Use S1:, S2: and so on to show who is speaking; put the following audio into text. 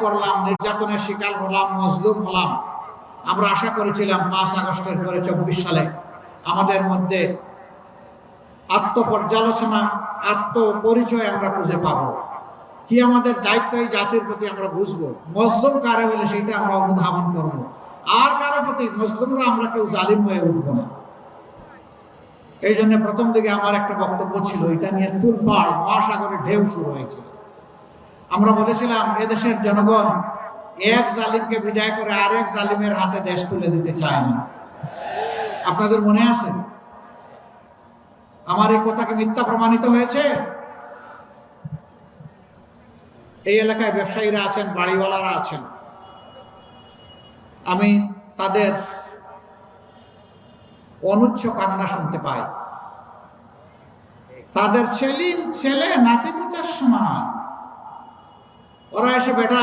S1: করলাম, নির্যাতনের শিকার হলাম, মজলুম হলাম। আমরা আশা করেছিলাম 5 আগস্টের পরে 24 সালে আমাদের মধ্যে আত্মপর্যালোচনা, আত্মপরিচয় আমরা খুঁজে পাবো, কি আমাদের দায়িত্ব এই জাতির প্রতি আমরা বুঝবো, মজলুম কারে বলে সেটা আমরা অনুধাবন করবো, আর কারো প্রতি মজলুমরা আমরা কেউ জালিম হয়ে উঠবো না। এই জন্য প্রথম দিকে আমার একটা বক্তব্য ছিল, এটা নিয়ে তুলপাড় মহাসাগরের ঢেউ শুরু হয়েছিল। আমরা বলেছিলাম এদেশের জনগণ এক জালিমকে বিদায় করে আরেক জালিমের হাতে দেশ তুলে দিতে চায় না। আপনাদের মনে আছে? আমার এই কথা কি মিথ্যা প্রমাণিত হয়েছে? এই এলাকায় ব্যবসায়ীরা আছেন, বাড়িওয়ালারা আছেন, আমি তাদের অনুচ্চ কান্না শুনতে পাই। তাদের ছেলে নাতিপুতের সমান, ওরা এসে বেটা